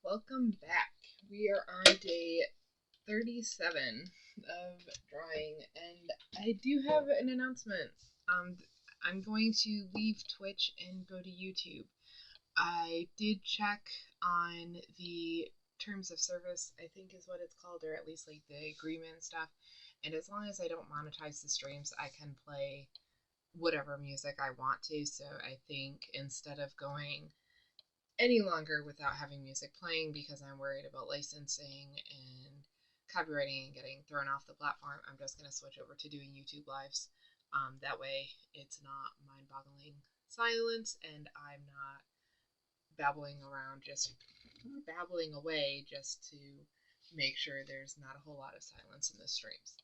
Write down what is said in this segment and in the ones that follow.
Welcome back. We are on day 37 of drawing, and I do have an announcement. Um, I'm going to leave Twitch and go to YouTube. I did check on the terms of service, I think is what it's called, or at least like the agreement and stuff. And as long as I don't monetize the streams, I can play whatever music I want to. So I think instead of going any longer without having music playing because I'm worried about licensing and copywriting and getting thrown off the platform, I'm just going to switch over to doing YouTube lives. That way, it's not mind boggling silence and I'm not babbling around, just babbling away just to make sure there's not a whole lot of silence in the streams.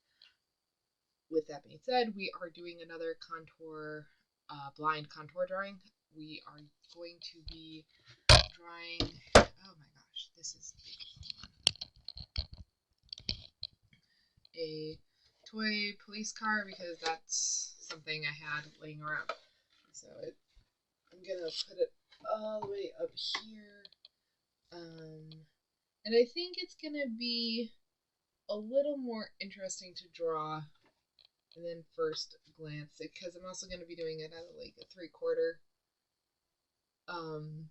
With that being said, we are doing another contour, blind contour drawing. We are going to be drawing. Oh my gosh, this is a toy police car because that's something I had laying around. So I'm gonna put it all the way up here. And I think it's gonna be a little more interesting to draw than first glance because I'm also gonna be doing it at like a 3/4. Um,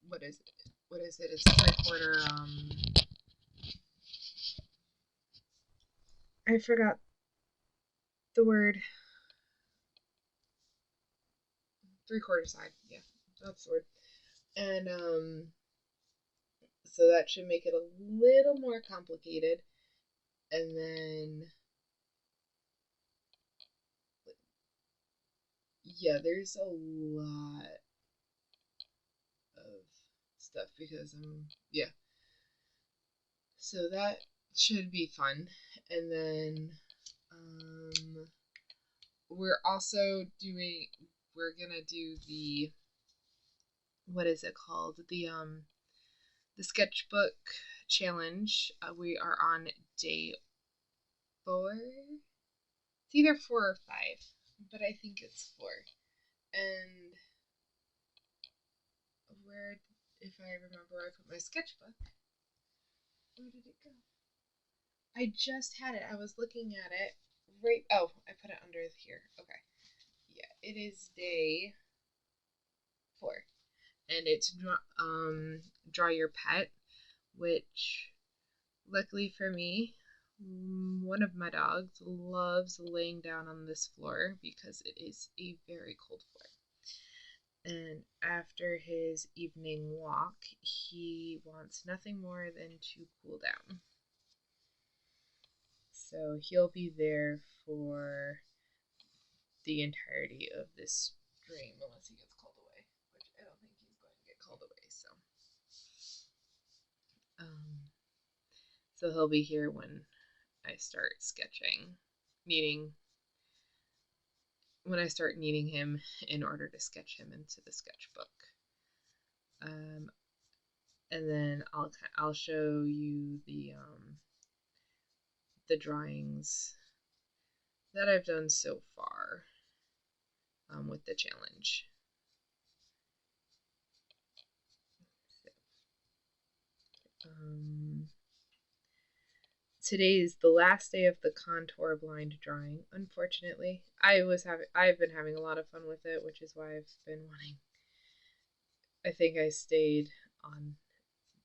what is it? What is it? It's 3/4. I forgot the word. 3/4 side. Yeah, that's the word. And so that should make it a little more complicated. And then, yeah, there's a lot of stuff because yeah. So that should be fun. And then, um, we're also doing, we're gonna do the, what is it called? The sketchbook challenge. We are on day 4. It's either 4 or 5, but I think it's 4. And where, if I remember where I put my sketchbook, where did it go? I just had it. I was looking at it. Right. Oh, I put it under here. Okay. Yeah, it is day 4, and it's draw your pet, which luckily for me, one of my dogs loves laying down on this floor because it is a very cold floor. And after his evening walk, he wants nothing more than to cool down. So he'll be there for the entirety of this stream unless he gets called away, which I don't think he's going to get called away. Um, so he'll be here when I start sketching, needing when I start needing him in order to sketch him into the sketchbook. Um, and then I'll show you the drawings that I've done so far with the challenge. Today is the last day of the contour blind drawing. Unfortunately, I've been having a lot of fun with it, which is why I've been wanting. I think I stayed on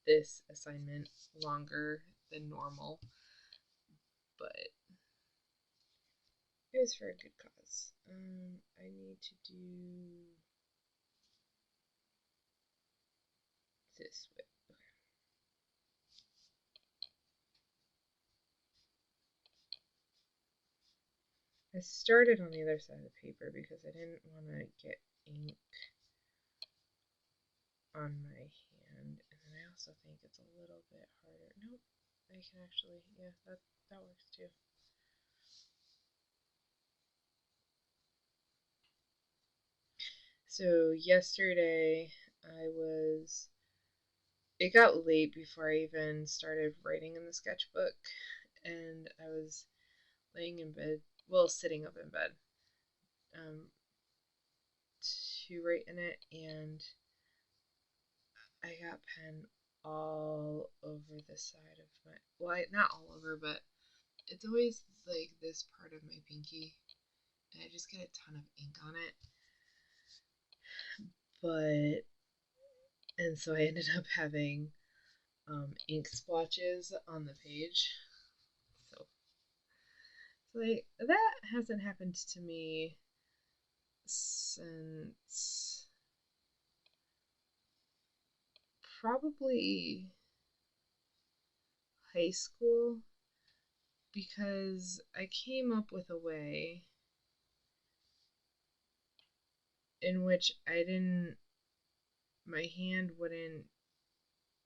this assignment longer than normal, but it was for a good cause. I need to do this way. I started on the other side of the paper because I didn't want to get ink on my hand, and then I also think it's a little bit harder. Nope, I can actually, yeah, that works too. So yesterday it got late before I even started writing in the sketchbook, and I was laying in bed, well, sitting up in bed, to write in it, and I got pen all over the side of my, well, not all over, but it's always like this part of my pinky, and I just get a ton of ink on it. But, and so I ended up having ink splotches on the page. So, like, that hasn't happened to me since probably high school, because I came up with a way in which my hand wouldn't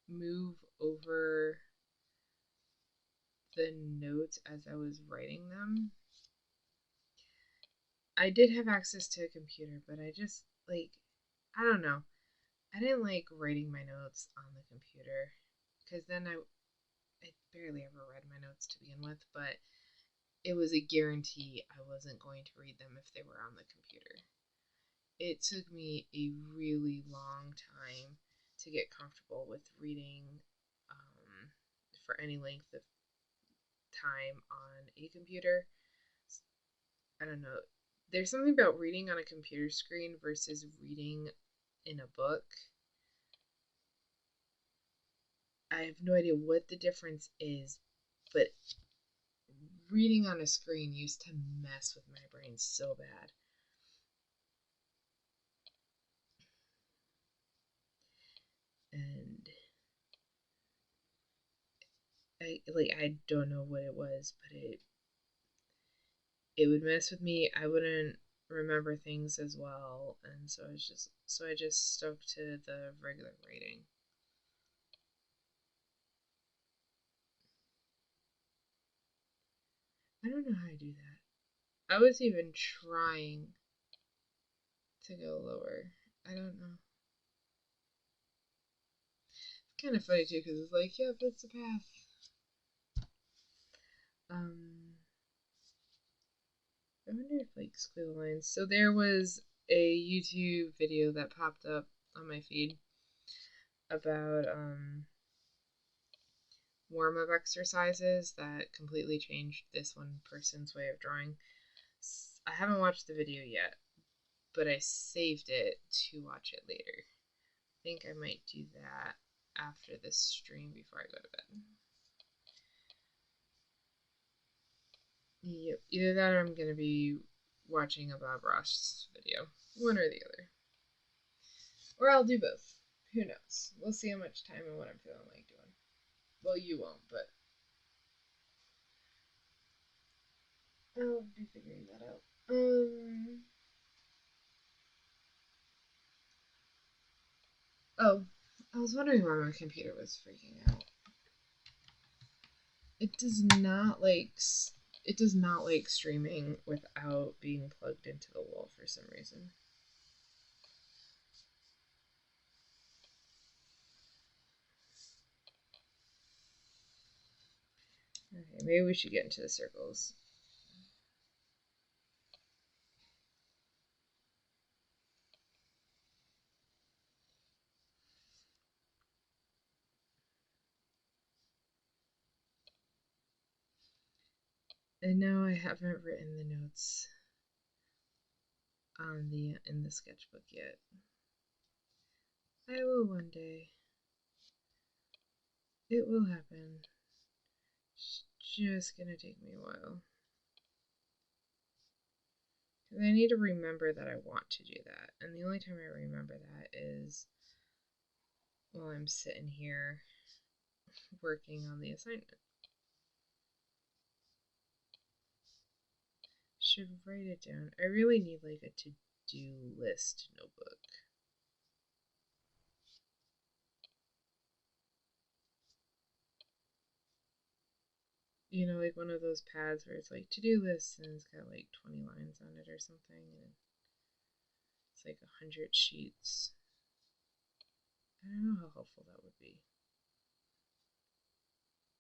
move over the notes as I was writing them. I did have access to a computer, but I just, like, I don't know. I didn't like writing my notes on the computer, because then I barely ever read my notes to begin with, but it was a guarantee I wasn't going to read them if they were on the computer. It took me a really long time to get comfortable with reading for any length of time on a computer. I don't know. There's something about reading on a computer screen versus reading in a book. I have no idea what the difference is, but reading on a screen used to mess with my brain so bad. And I don't know what it was, but it would mess with me. I wouldn't remember things as well, and so I just stuck to the regular reading. I don't know how I do that. I was even trying to go lower. I don't know. It's kind of funny too, because it's like, yep, it's a path. I wonder if like squiggly lines. So there was a YouTube video that popped up on my feed about warm-up exercises that completely changed this one person's way of drawing. I haven't watched the video yet, but I saved it to watch it later. I think I might do that after this stream before I go to bed. Yep, either that or I'm going to be watching a Bob Ross video. One or the other. Or I'll do both. Who knows? We'll see how much time and what I'm feeling like doing. Well, you won't, but I'll be figuring that out. Oh, I was wondering why my computer was freaking out. It does not like streaming without being plugged into the wall for some reason. Okay, maybe we should get into the circles. And no, I haven't written the notes in the sketchbook yet. I will one day. It will happen. It's just gonna take me a while. Because I need to remember that I want to do that. And the only time I remember that is while I'm sitting here working on the assignment. Should write it down. I really need like a to-do list notebook. You know, like one of those pads where it's like to-do list and it's got like 20 lines on it or something, and it's like 100 sheets. I don't know how helpful that would be.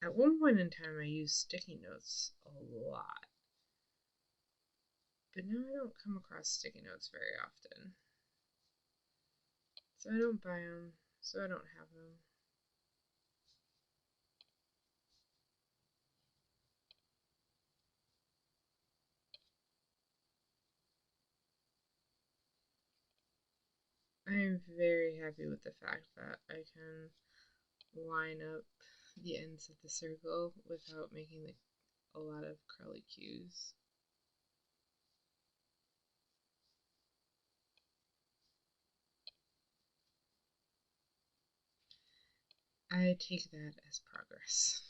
At one point in time, I used sticky notes a lot, but now I don't come across sticky notes very often, so I don't buy them. so I don't have them. I am very happy with the fact that I can line up the ends of the circle without making a lot of curly cues. I take that as progress.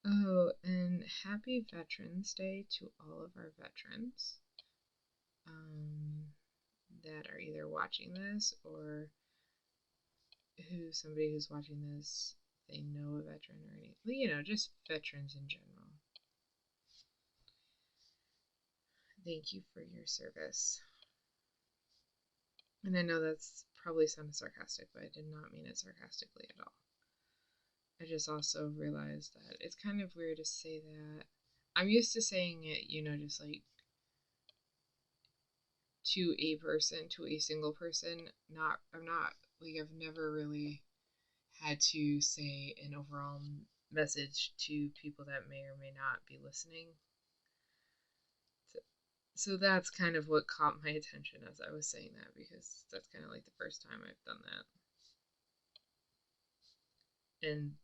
Oh, and happy Veterans Day to all of our veterans that are either watching this or somebody who's watching this, they know a veteran or anything, just veterans in general. Thank you for your service. And I know that's probably sounded sarcastic, but I did not mean it sarcastically at all. I just also realized that it's kind of weird to say that. I'm used to saying it, just like to a person, to a single person. I've never really had to say an overall message to people that may or may not be listening. So that's kind of what caught my attention as I was saying that, because that's kind of like the first time I've done that. And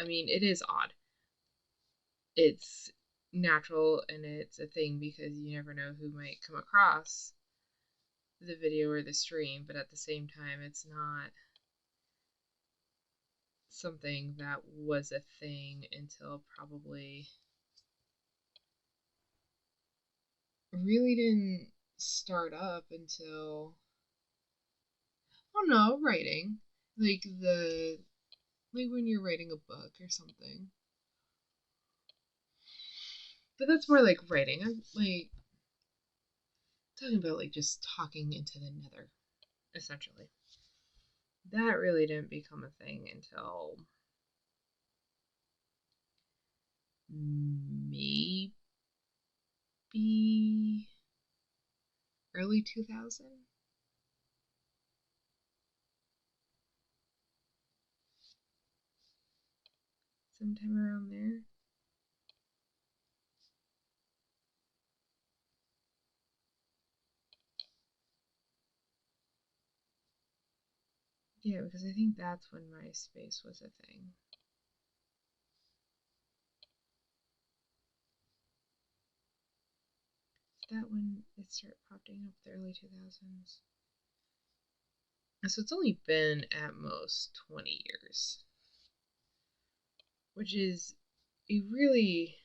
it is odd. It's natural and it's a thing because you never know who might come across the video or the stream, but at the same time, it's not something that was a thing until probably really didn't start up until, I don't know, writing. Like when you're writing a book or something. But that's more like writing. I'm like talking about like just talking into the nether, essentially. That really didn't become a thing until maybe early 2000. Sometime around there. Yeah, because I think that's when MySpace was a thing. Is that when it started popping up, the early 2000s? So it's only been at most 20 years, which is a really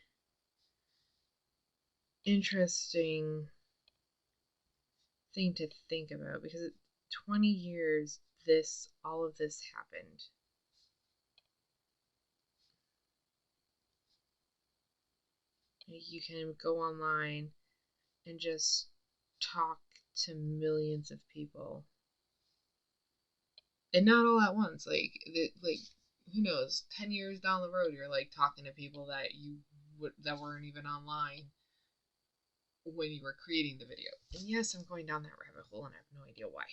interesting thing to think about, because 20 years all of this happened. You can go online and just talk to millions of people, and not all at once. Like who knows? 10 years down the road, you're like talking to people that weren't even online when you were creating the video. And yes, I'm going down that rabbit hole, and I have no idea why.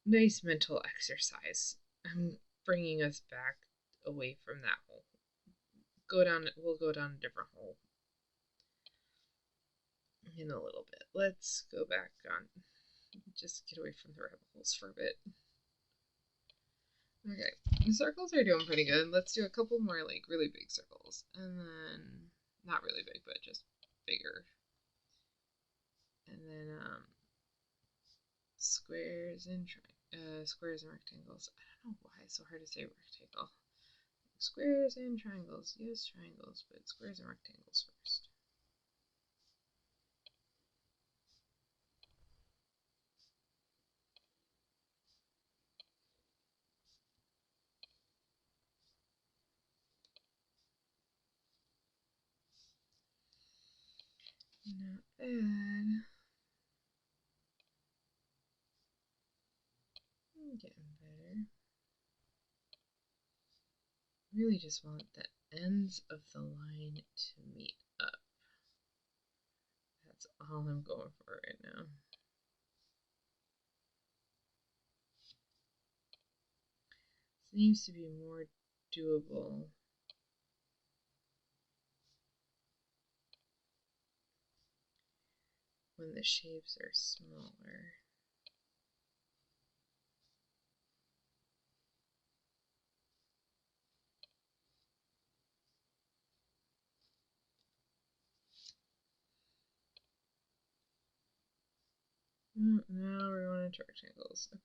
Nice mental exercise. I'm bringing us back away from that hole. We'll go down a different hole in a little bit. Let's go back on. Just get away from the rabbit holes for a bit. Okay, the circles are doing pretty good. Let's do a couple more like really big circles, and then not really big, but just bigger. And then squares and squares and rectangles. I don't know why it's so hard to say rectangle. Squares and triangles. Yes, triangles, but squares and rectangles first. Not bad. getting better. Really just want the ends of the line to meet up. That's all I'm going for right now. Seems to be more doable when the shapes are smaller. Now we're going into rectangles. Okay.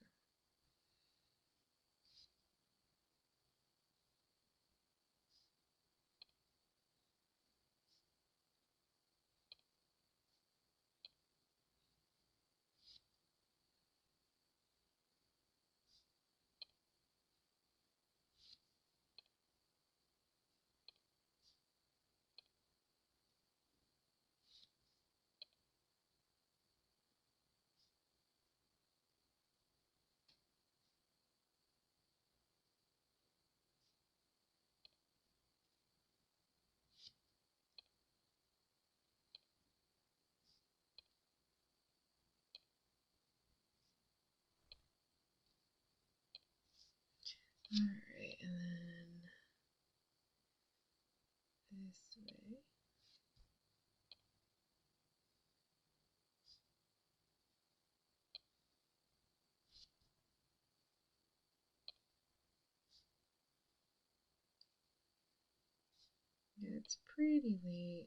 Alright, and then this way. Yeah, it's pretty late.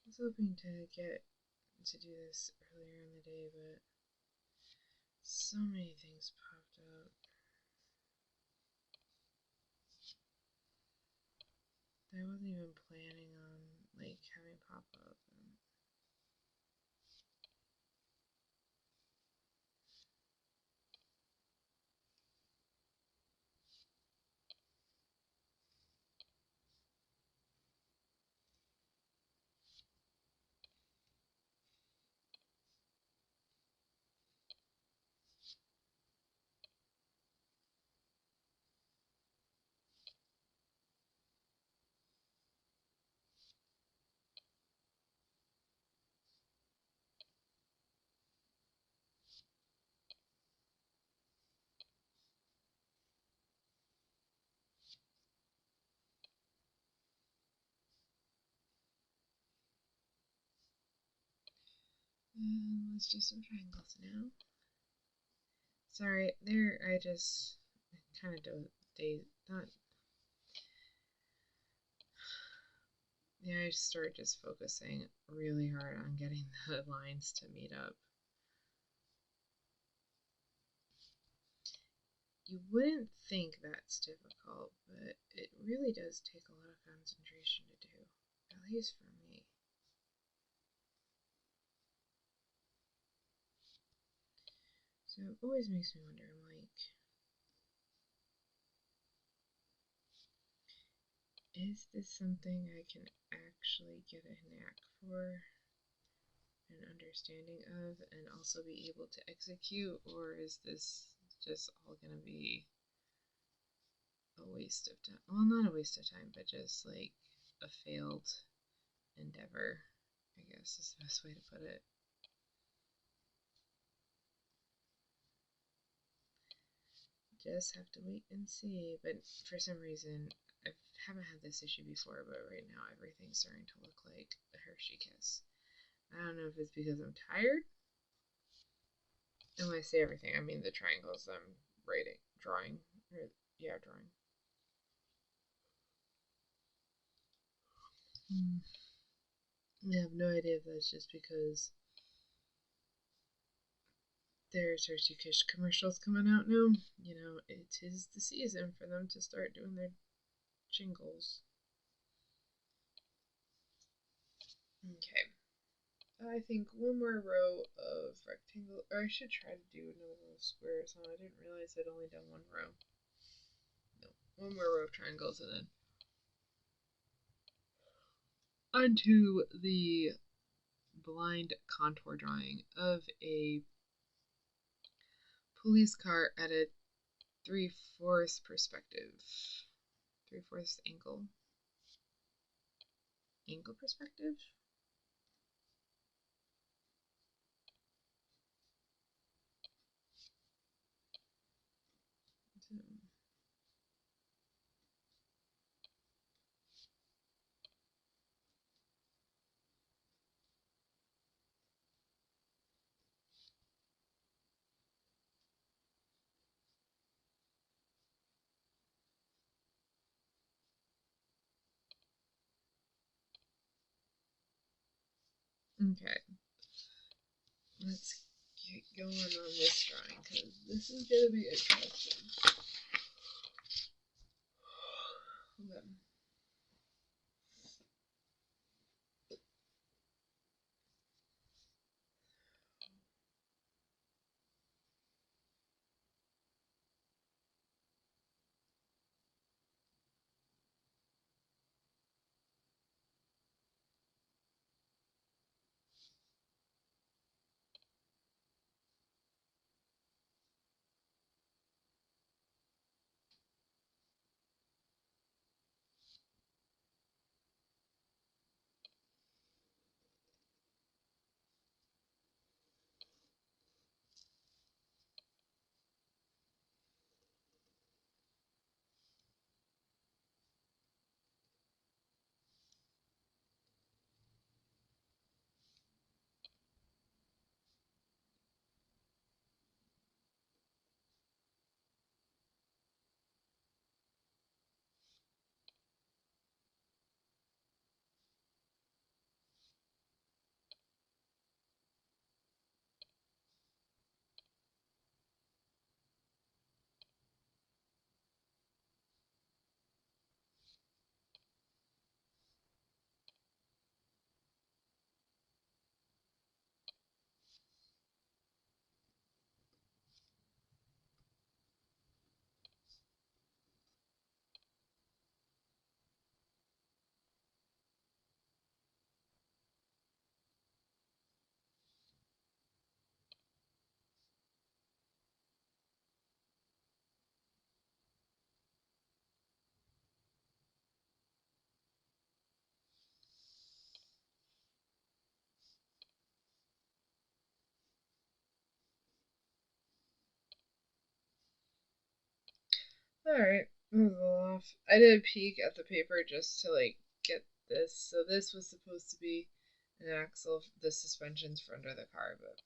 I was hoping to get to do this earlier in the day, but so many things popped up. I wasn't even planning on like having pop up. And let's do some triangles now. Sorry, there I just kind of not. Yeah, I started just focusing really hard on getting the lines to meet up. You wouldn't think that's difficult, but it really does take a lot of concentration to do, at least for me. So it always makes me wonder, I'm like, is this something I can actually get a knack for, an understanding of, and also be able to execute, or is this just all gonna be a waste of time? Well, not a waste of time, but just like a failed endeavor, I guess is the best way to put it. Just have to wait and see. But for some reason, I haven't had this issue before, but right now everything's starting to look like a Hershey kiss. I don't know if it's because I'm tired. And when I say everything, I mean the triangles I'm drawing. Yeah, drawing. I have no idea if that's just because there's Hershey Kiss commercials coming out now. You know, it is the season for them to start doing their jingles. Okay. I think one more row of rectangle, or I should try to do another row of squares. Huh? I didn't realize I'd only done one row. No, one more row of triangles and then onto the blind contour drawing of a police car at a 3/4 perspective. 3/4 angle. Angle perspective? Okay. Let's get going on this drawing because this is going to be interesting. Okay. Alright, that was a little off. I did a peek at the paper just to like get this. So this was supposed to be an axle, the suspensions for under the car, but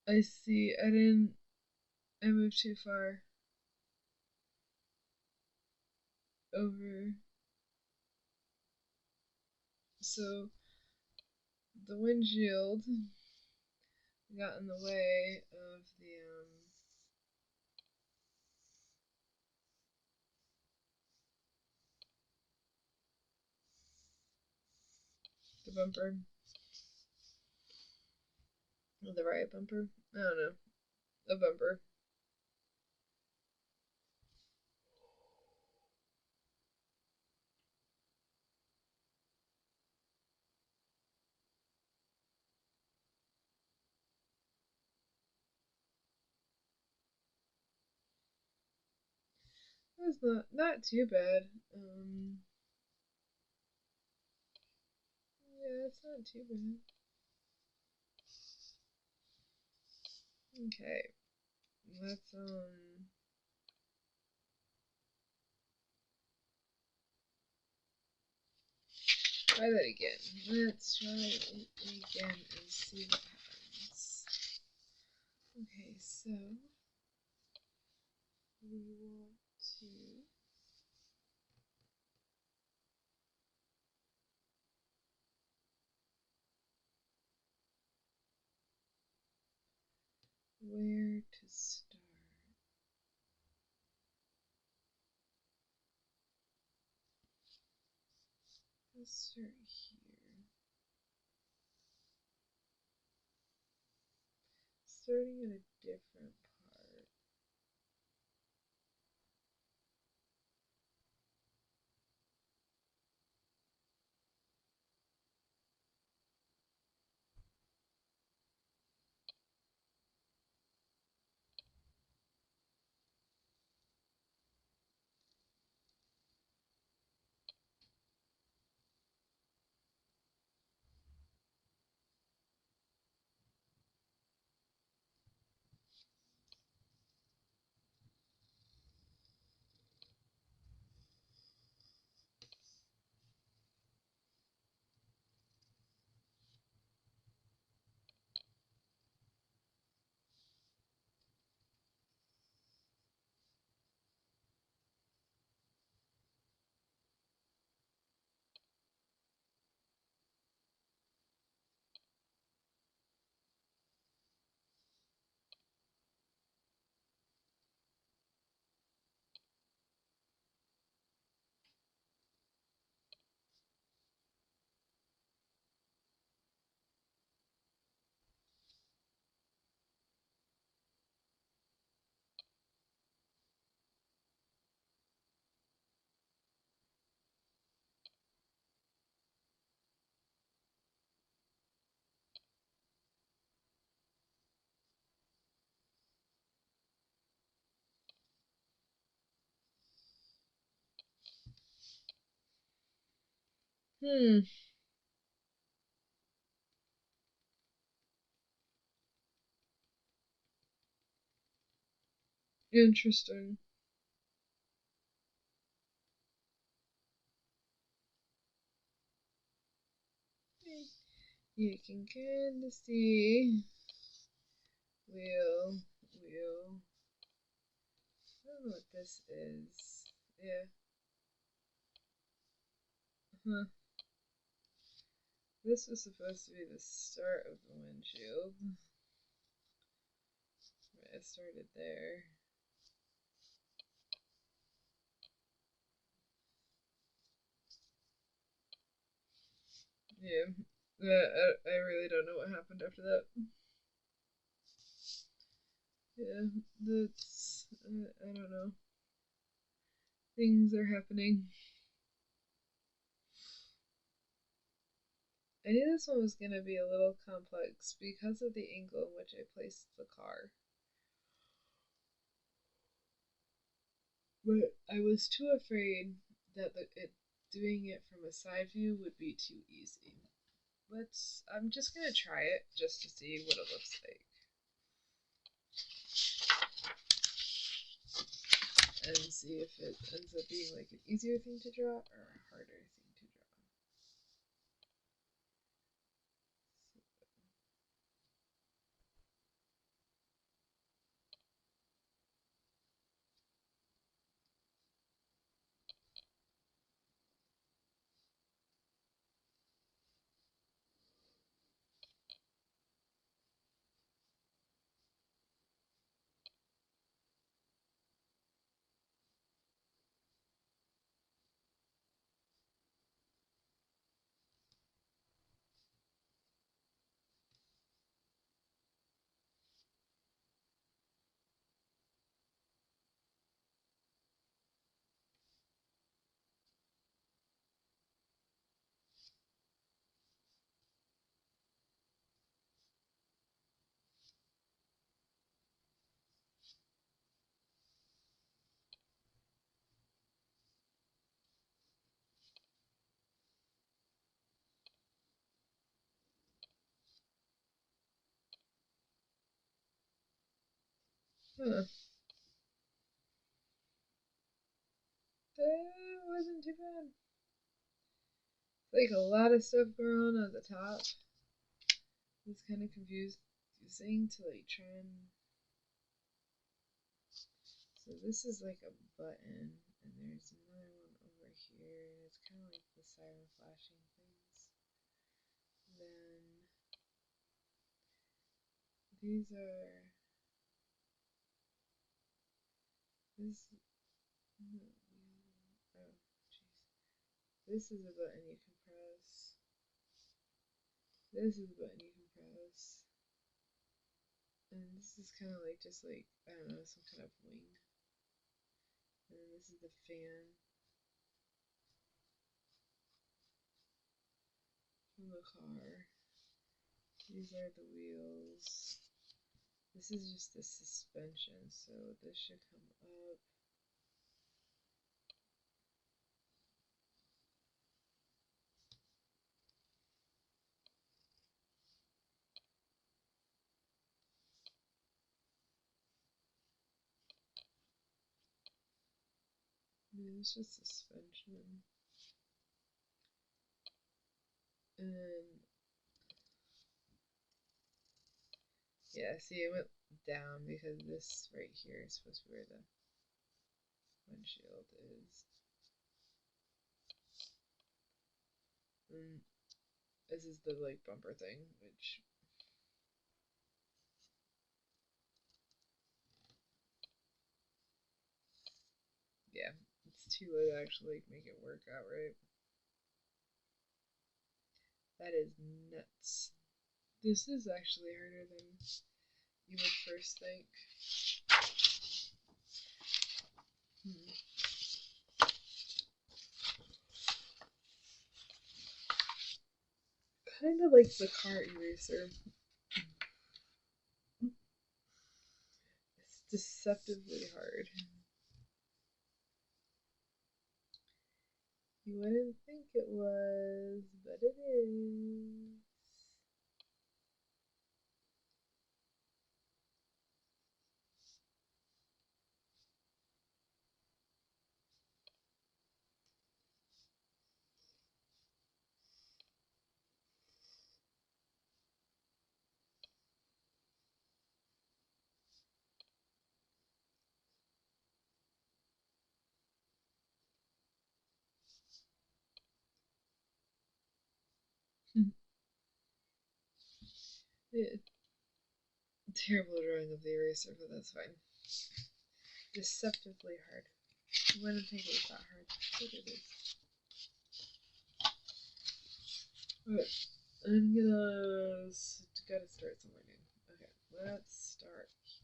I see. I moved too far over. So the windshield got in the way of the bumper. Or the right bumper? I don't know. A bumper. That's not too bad. Yeah, it's not too bad. Okay, let's try that again. Let's try it again and see what happens. Okay, so we want to where to start. Let's start here. Starting at a different part. Hmm. Interesting. You can kind of see wheel, wheel. I don't know what this is. Yeah. Huh. This was supposed to be the start of the windshield. I started there. Yeah. I really don't know what happened after that. Yeah, that's. I don't know. Things are happening. I knew this one was going to be a little complex because of the angle in which I placed the car. But I was too afraid that doing it from a side view would be too easy. I'm just going to try it just to see what it looks like. And see if it ends up being like an easier thing to draw or a harder thing to draw. Huh. That wasn't too bad. Like a lot of stuff going on at the top. It's kind of confusing to like try and. So this is like a button, and there's another one over here, and it's kind of like the siren flashing things. Then these are this. Oh, jeez. This is a button you can press. This is a button you can press. And this is kind of like just like, I don't know, some kind of wing. And then this is the fan from the car. These are the wheels. This is just the suspension, so this should come up. It's just suspension. And yeah, see, it went down because this right here is supposed to be where the windshield is. And this is the like bumper thing, which yeah, it's too late to actually make it work out right. That is nuts. This is actually harder than you would first think. Hmm. Kind of like the car eraser. It's deceptively hard. You wouldn't think it was, but it is. Yeah, terrible drawing of the eraser, but that's fine. Deceptively hard. You wouldn't think it was that hard, but it is. Alright, I'm gonna gotta start somewhere new. Okay, let's start here.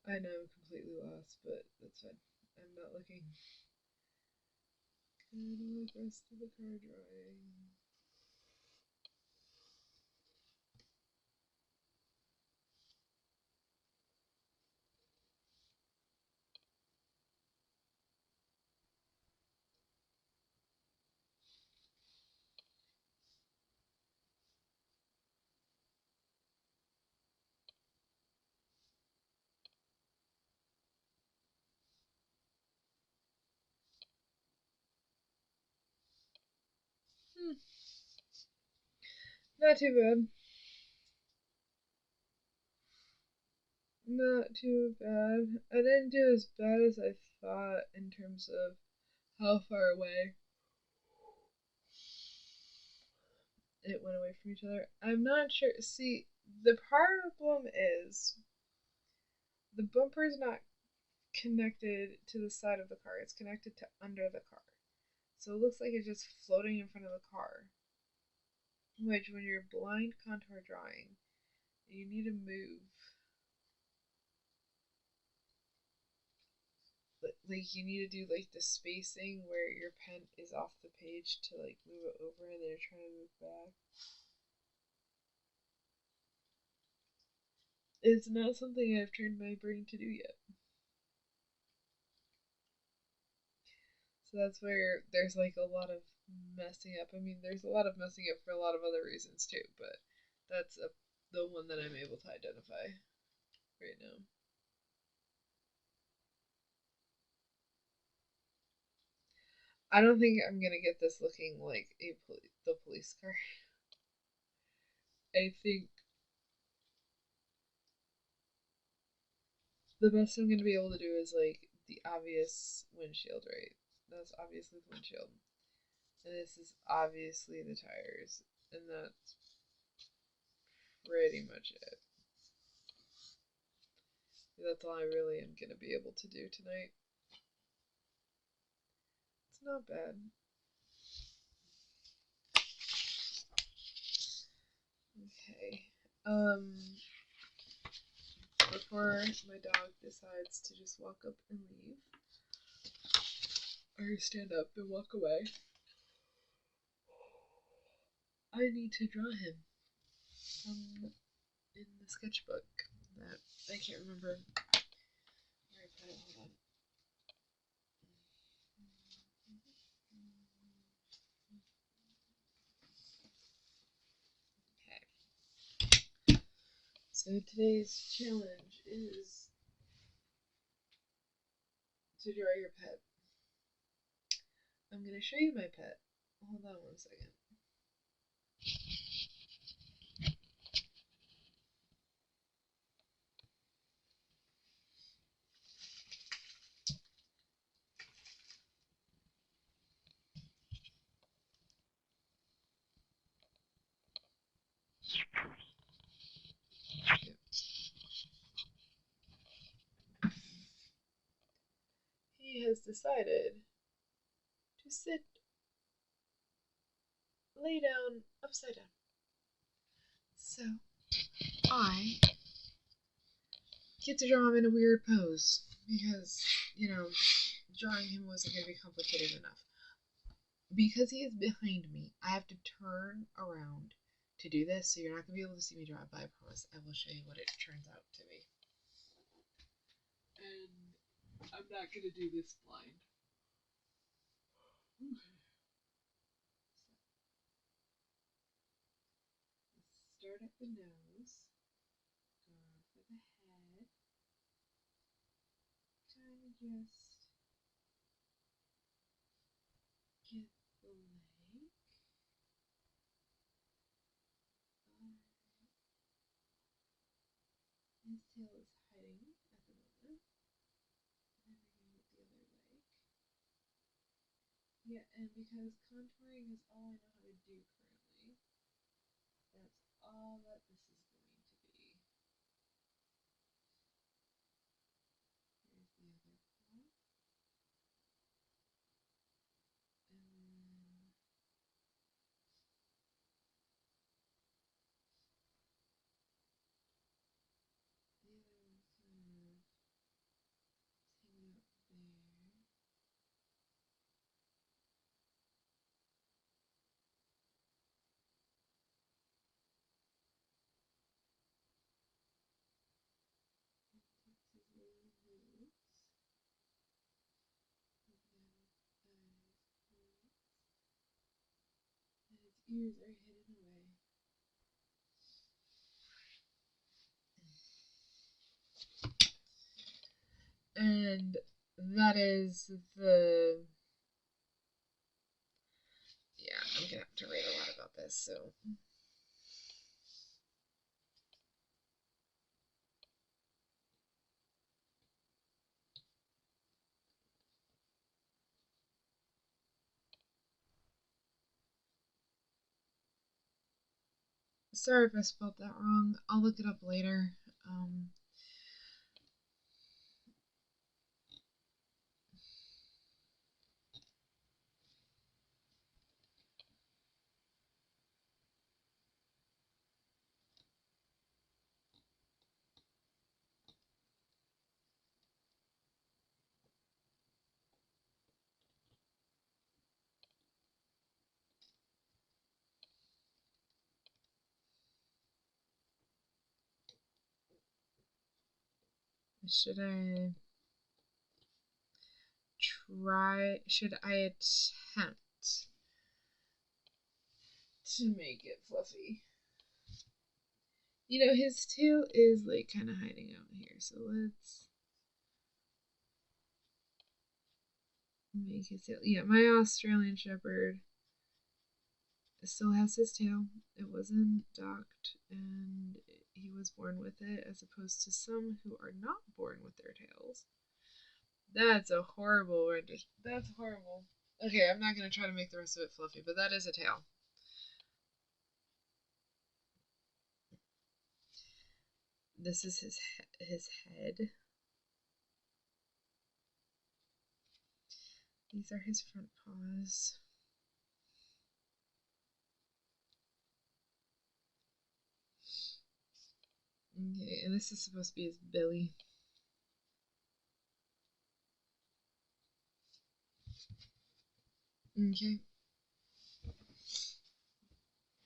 I know I'm completely lost, but that's fine. I'm not looking. Kind of like rest of the card drawing. Not too bad. Not too bad. I didn't do as bad as I thought in terms of how far away it went away from each other. I'm not sure. See, the problem is the bumper is not connected to the side of the car, it's connected to under the car. So it looks like it's just floating in front of the car. Which, when you're blind contour drawing, you need to move. Like, you need to do like the spacing where your pen is off the page to like move it over and then you're trying to move back. It's not something I've trained my brain to do yet. So that's where there's like a lot of messing up. I mean, there's a lot of messing up for a lot of other reasons too, but that's the one that I'm able to identify right now. I don't think I'm gonna get this looking like the police car. I think the best I'm gonna be able to do is like the obvious windshield, right? That's obviously the windshield. And this is obviously the tires. And that's pretty much it. That's all I really am gonna be able to do tonight. It's not bad. Okay. Before my dog decides to just walk up and leave, or stand up and walk away, I need to draw him in the sketchbook that I can't remember where I put it. Hold on. Okay. So today's challenge is to draw your pet. I'm going to show you my pet. Hold on 1 second. has decided to lay down upside down. So I get to draw him in a weird pose because, drawing him wasn't going to be complicated enough. Because he is behind me, I have to turn around to do this, so you're not going to be able to see me draw it, but I promise I will show you what it turns out to be. And I'm not going to do this blind. Okay. Let's start at the nose, go for the head, kind of just get the leg. His tail is hiding at the moment. And then we're going to get the other leg. Yeah, and because contouring is all I know how to do currently, that's all that this is going to be. Here's the other paw. And then the other one's kind of hanging up there. His little nose. And its ears are hidden away. And that is the... Yeah, I'm gonna have to write a lot about this, so... Sorry if I spelled that wrong. I'll look it up later. Should I attempt to make it fluffy? His tail is like kind of hiding out here, so let's make his tail. Yeah, my Australian Shepherd still has his tail. It wasn't docked, and he was born with it, as opposed to some who are not born with their tails. That's a horrible rendition. That's horrible. Okay, I'm not going to try to make the rest of it fluffy, but that is a tail. This is his head. These are his front paws. Okay, and this is supposed to be his belly. Okay.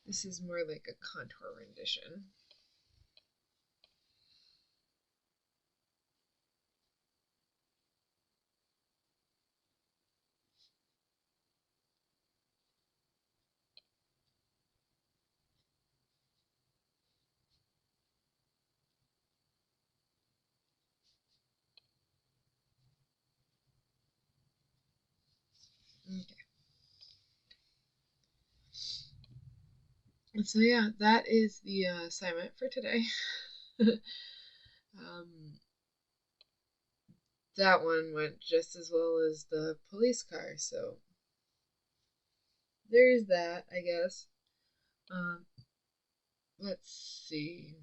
This is more like a contour rendition. Okay. So yeah, that is the assignment for today. That one went just as well as the police car, so there's that, I guess. Let's see.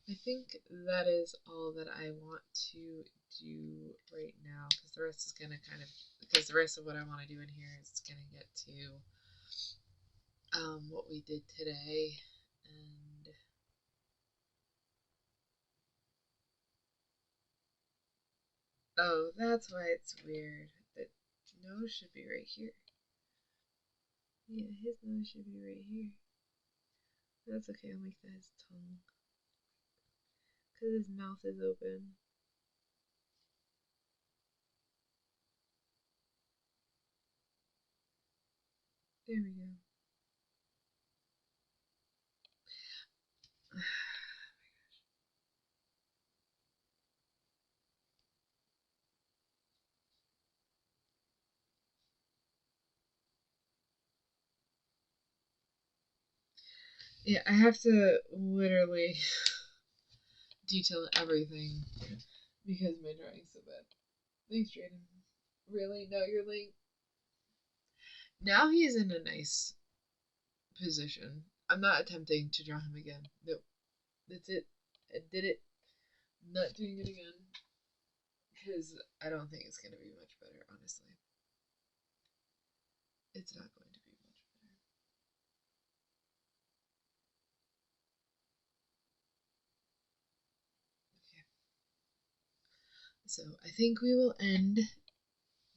I think that is all that I want to do right now because the rest is gonna because the rest of what I want to do in here is gonna get to what we did today. And oh, that's why it's weird. That nose should be right here. Yeah, his nose should be right here. That's okay, I'll make that his tongue. Because his mouth is open. There we go. Yeah, I have to literally detail everything because my drawing's so bad. Thanks, Drayden. Really? No, you're like. Now he's in a nice position. I'm not attempting to draw him again. Nope. That's it. I did it. I'm not doing it again. Because I don't think it's going to be much better, honestly. It's not going to be much better. Okay. So I think we will end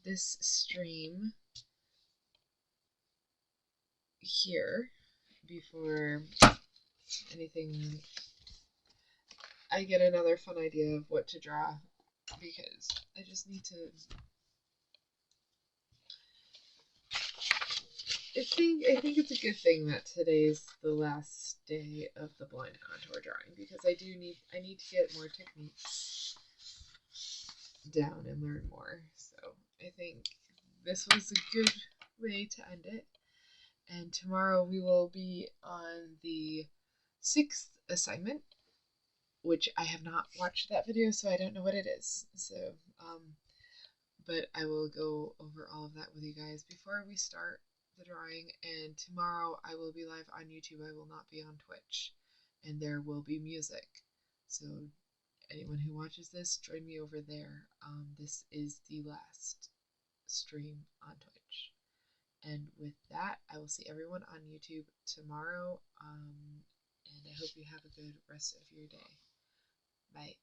this stream here before anything. I get another fun idea of what to draw because I just need to. I think it's a good thing that today's the last day of the blind contour drawing because I need to get more techniques down and learn more. So I think this was a good way to end it. And tomorrow we will be on the 6th assignment, which I have not watched that video, so I don't know what it is. So, but I will go over all of that with you guys before we start the drawing. And tomorrow I will be live on YouTube. I will not be on Twitch, and there will be music. So anyone who watches this, join me over there. This is the last stream on Twitch. And with that, I will see everyone on YouTube tomorrow. And I hope you have a good rest of your day. Bye.